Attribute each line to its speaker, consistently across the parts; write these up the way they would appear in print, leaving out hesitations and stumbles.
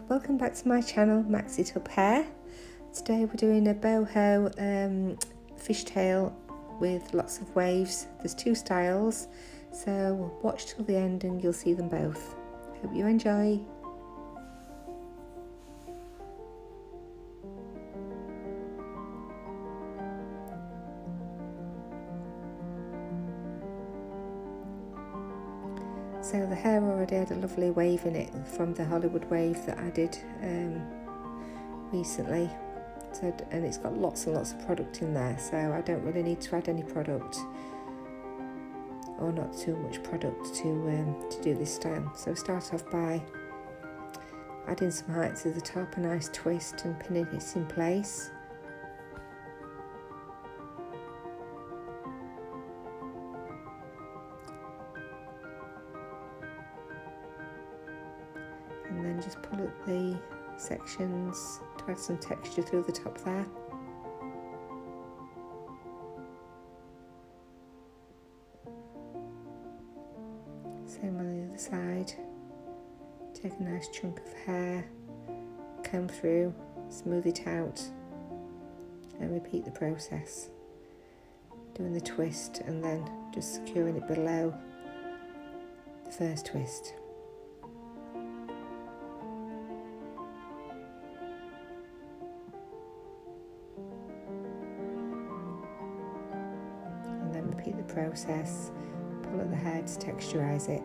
Speaker 1: welcome back to my channel, Max It Up Hair. Today we're doing a boho fishtail with lots of waves. There's two styles, so watch till the end and you'll see them both. Hope you enjoy. So the hair already had a lovely wave in it from the Hollywood wave that I did recently. So, and it's got lots and lots of product in there, so I don't really need to add any product, or not too much product to do this style. So start off by adding some height to the top, a nice twist and pinning it in place. And then just pull up the sections to add some texture through the top there. Same on the other side. Take a nice chunk of hair, comb through, smooth it out, and repeat the process. Doing the twist and then just securing it below the first twist. And then repeat the process, pull at the hair to texturise it.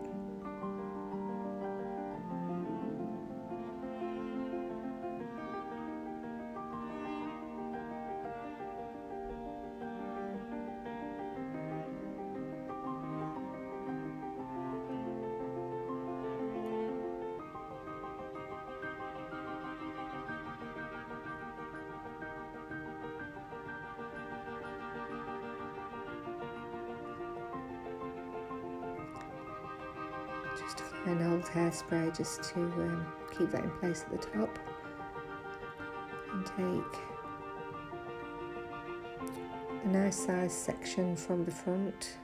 Speaker 1: Just an old hairspray just to keep that in place at the top, and take a nice size section from the front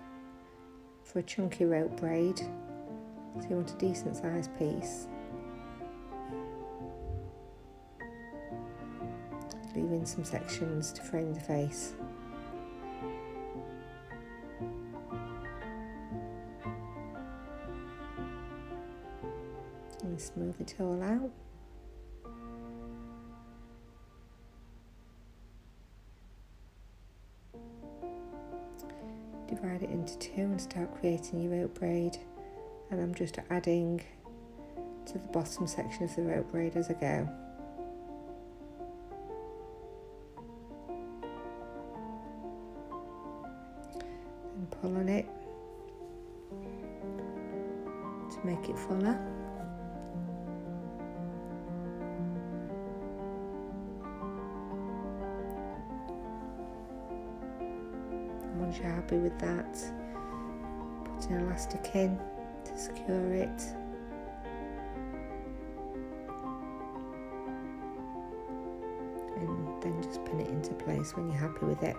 Speaker 1: for a chunky rope braid. So you want a decent sized piece, leaving some sections to frame the face. And smooth it all out. Divide it into two and start creating your rope braid, and I'm just adding to the bottom section of the rope braid as I go. Then pull on it to make it fuller. Once you're happy with that, put an elastic in to secure it. And then just pin it into place when you're happy with it.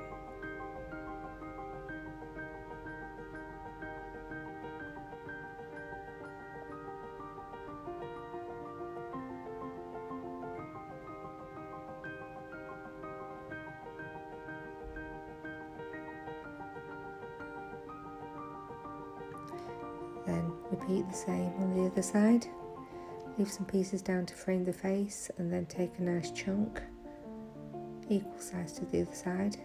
Speaker 1: Then repeat the same on the other side. Leave some pieces down to frame the face, and then take a nice chunk, equal size to the other side.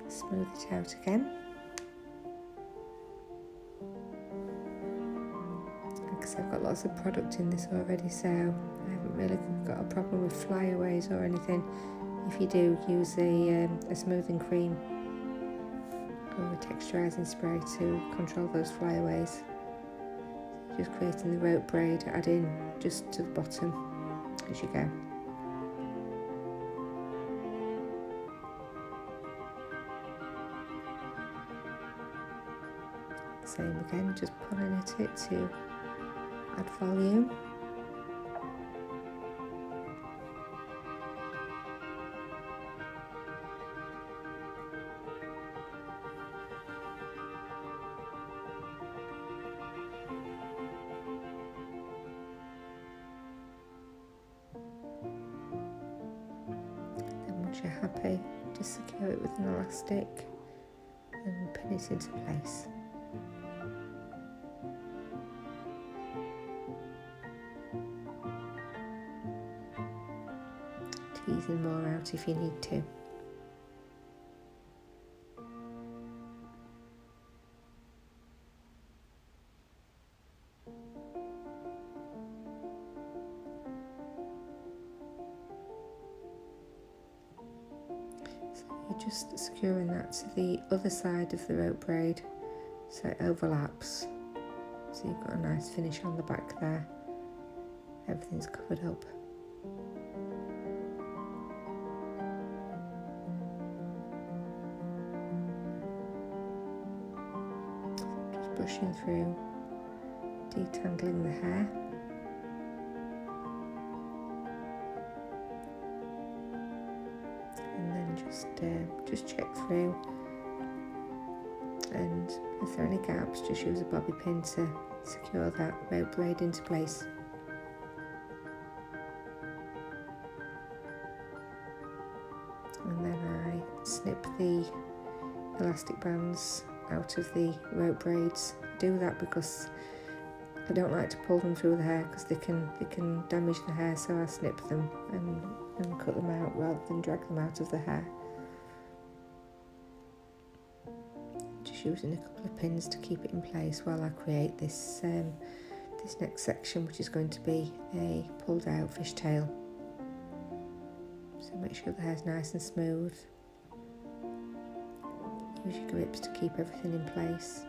Speaker 1: Smooth it out again. Because I've got lots of product in this already, so I haven't really got a problem with flyaways or anything. If you do, use a smoothing cream or a texturising spray to control those flyaways. Just creating the rope braid, adding just to the bottom as you go. Same again, just pulling at it to add volume. Once you're happy, just secure it with an elastic and pin it into place. Teasing more out if you need to. You're just securing that to the other side of the rope braid so it overlaps, so you've got a nice finish on the back there. Everything's covered up. Just brushing through, detangling the hair. Just check through, and if there are any gaps, just use a bobby pin to secure that rope braid into place. And then I snip the elastic bands out of the rope braids. Do that because I don't like to pull them through the hair because they can damage the hair, so I snip them and cut them out rather than drag them out of the hair. Just using a couple of pins to keep it in place while I create this this next section, which is going to be a pulled out fishtail. So make sure the hair's nice and smooth. Use your grips to keep everything in place.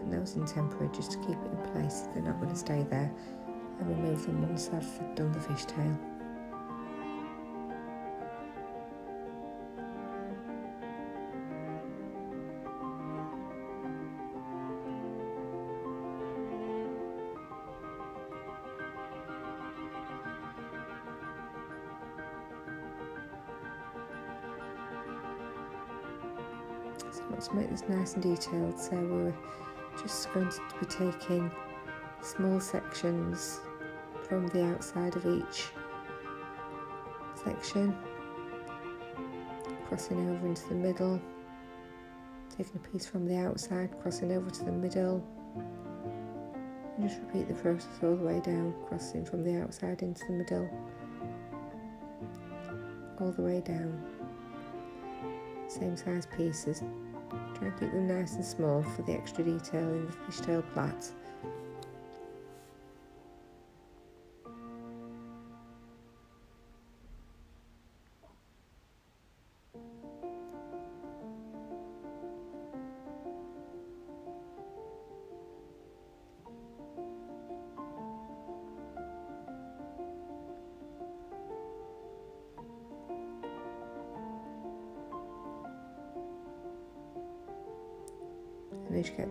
Speaker 1: Those in temporary just to keep it in place. They're not going to stay there. I remove them once I've done the fishtail. So I want to make this nice and detailed, so we're just going to be taking small sections from the outside of each section, crossing over into the middle, taking a piece from the outside, crossing over to the middle, and just repeat the process all the way down, crossing from the outside into the middle, all the way down. Same size pieces. Try and keep them nice and small for the extra detail in the fishtail plait. And as you get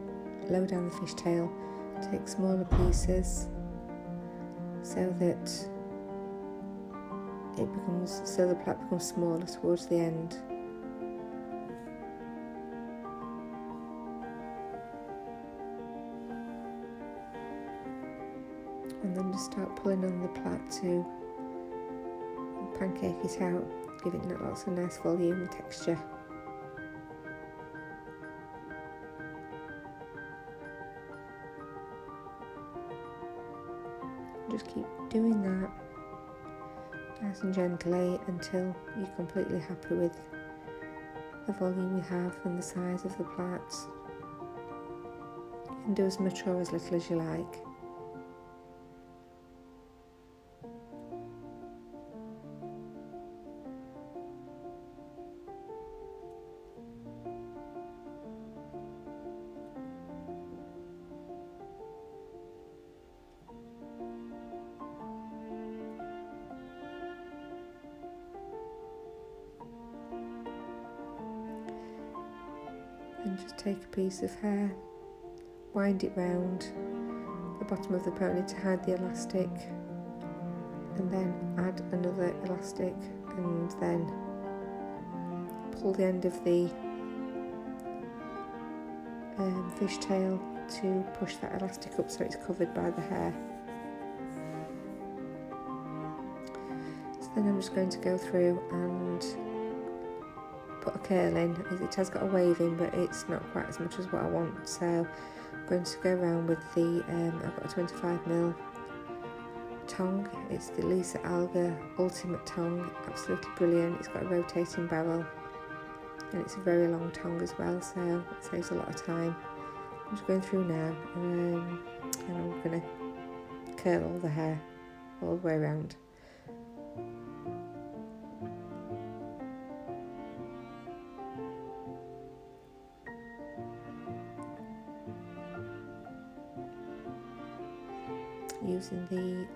Speaker 1: low down the fishtail, take smaller pieces so that the plait becomes smaller towards the end. And then just start pulling on the plait to pancake it out, give it lots of nice volume and texture. Just keep doing that nice and gently until you're completely happy with the volume you have and the size of the plaits. You can do as much or as little as you like. And just take a piece of hair, wind it round the bottom of the pony to hide the elastic, and then add another elastic, and then pull the end of the fishtail to push that elastic up so it's covered by the hair. So then I'm just going to go through and put a curl in. It has got a wave in, but it's not quite as much as what I want, so I'm going to go around with the I've got a 25mm tongue. It's the Lisa Alger Ultimate Tongue, absolutely brilliant. It's got a rotating barrel and it's a very long tongue as well, so it saves a lot of time. I'm just going through now and I'm going to curl all the hair all the way around. Using the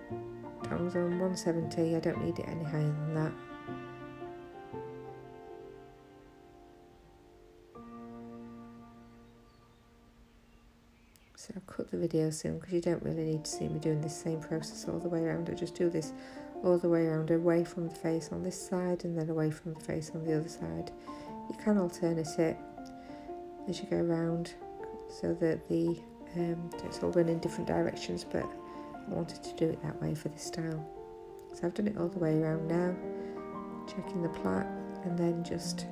Speaker 1: tongs on 170, I don't need it any higher than that. So I'll cut the video soon because you don't really need to see me doing this same process all the way around. I just do this all the way around, away from the face on this side and then away from the face on the other side. You can alternate it as you go around so that it's all run in different directions, but I wanted to do it that way for this style. So I've done it all the way around now, checking the plait and then just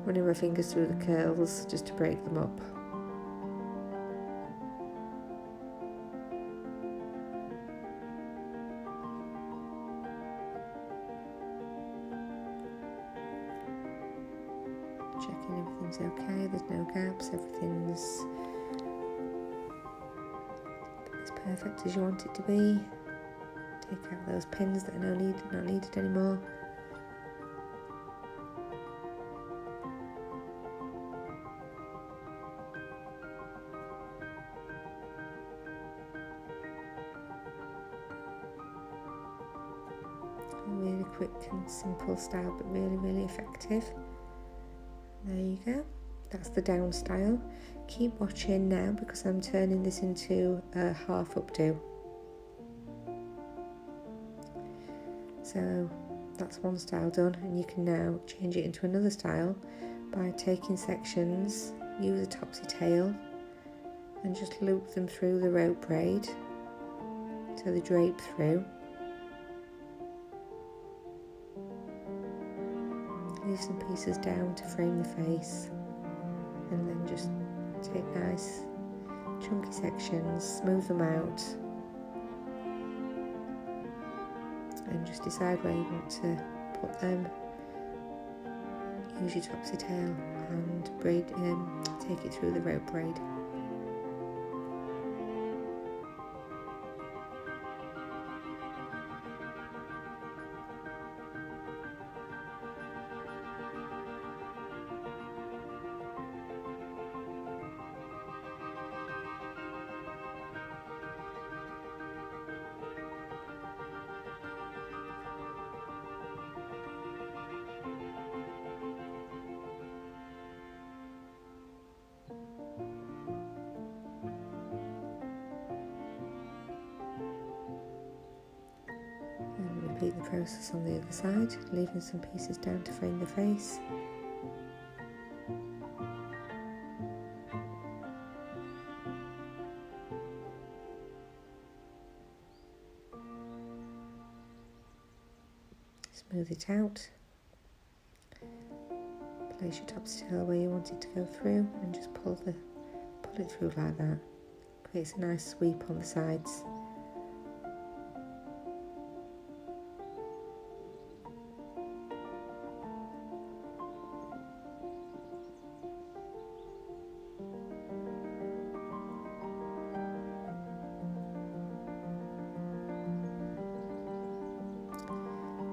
Speaker 1: running my fingers through the curls just to break them up. Checking everything's okay, there's no gaps, everything's as perfect as you want it to be. Take out those pins that are not needed anymore. A really quick and simple style, but really, really effective. There you go. That's the down style. Keep watching now because I'm turning this into a half updo. So that's one style done, and you can now change it into another style by taking sections, use a topsy tail and just loop them through the rope braid so they drape through. Leave some pieces down to frame the face and then just take nice chunky sections, smooth them out and just decide where you want to put them. Use your topsy tail and braid, take it through the rope braid. Repeat the process on the other side, leaving some pieces down to frame the face. Smooth it out. Place your topsy tail where you want it to go through and just pull it through like that. Creates a nice sweep on the sides.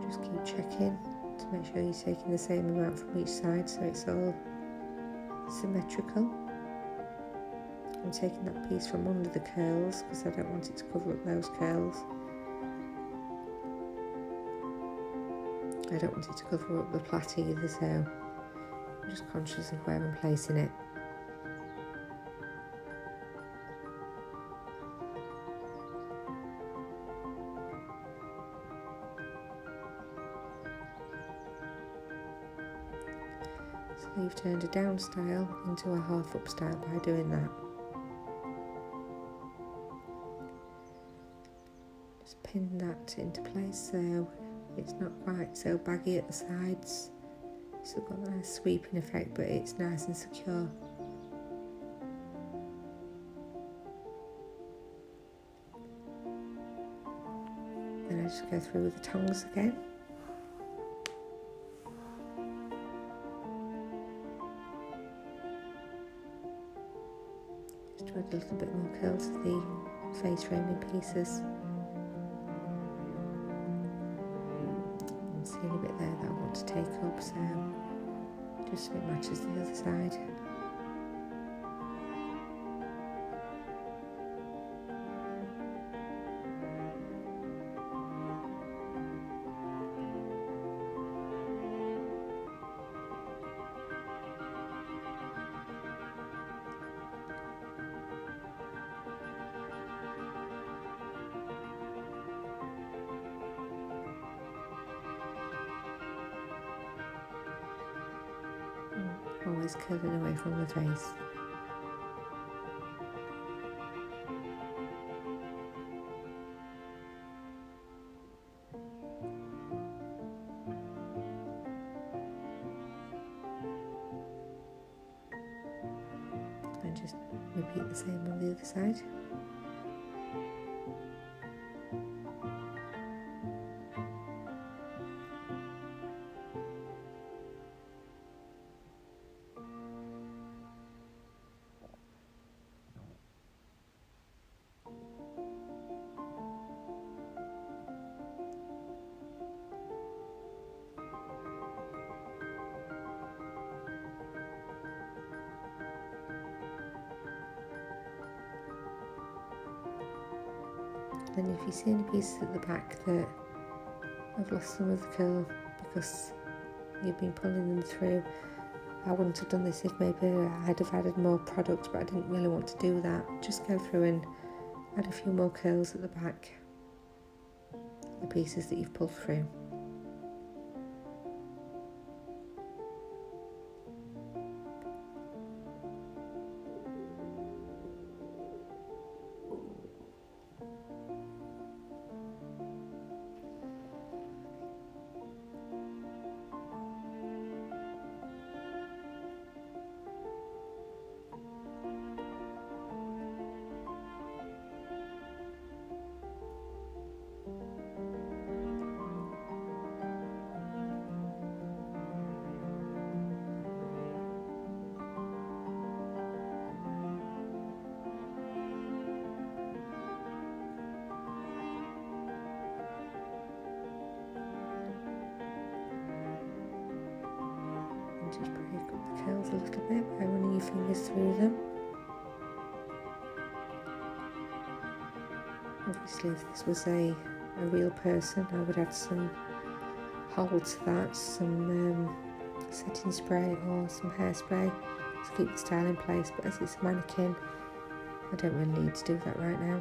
Speaker 1: Just keep checking to make sure you're taking the same amount from each side so it's all symmetrical. I'm taking that piece from under the curls because I don't want it to cover up those curls. I don't want it to cover up the plait either, so I'm just conscious of where I'm placing it. So you've turned a down style into a half up style by doing that. Just pin that into place so it's not quite so baggy at the sides. So it's got a nice sweeping effect, but it's nice and secure. Then I just go through with the tongs again. Just to add a little bit more curl to the face framing pieces. And see any bit there that I want to take up, so just so it matches the other side. Always curving away from the face. And just repeat the same on the other side. Then if you see any pieces at the back that have lost some of the curl because you've been pulling them through, I wouldn't have done this if maybe I'd have added more product, but I didn't really want to do that. Just go through and add a few more curls at the back, the pieces that you've pulled through. Just break up the curls a little bit by running your fingers through them. Obviously if this was a real person, I would add some hold to that, some setting spray or some hairspray to keep the style in place, but as it's a mannequin I don't really need to do that right now.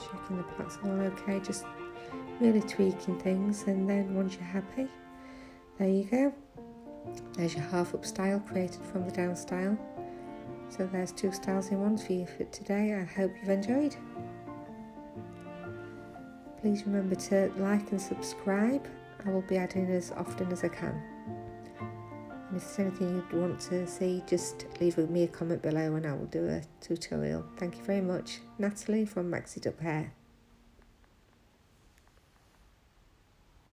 Speaker 1: Checking the plaits are all okay, just really tweaking things, and then once you're happy, there you go. There's your half up style created from the down style. So there's 2 styles in one for you for today. I hope you've enjoyed. Please remember to like and subscribe. I will be adding as often as I can. And if there's anything you'd want to see, just leave me a comment below and I will do a tutorial. Thank you very much. Natalie from Maxi Up Hair.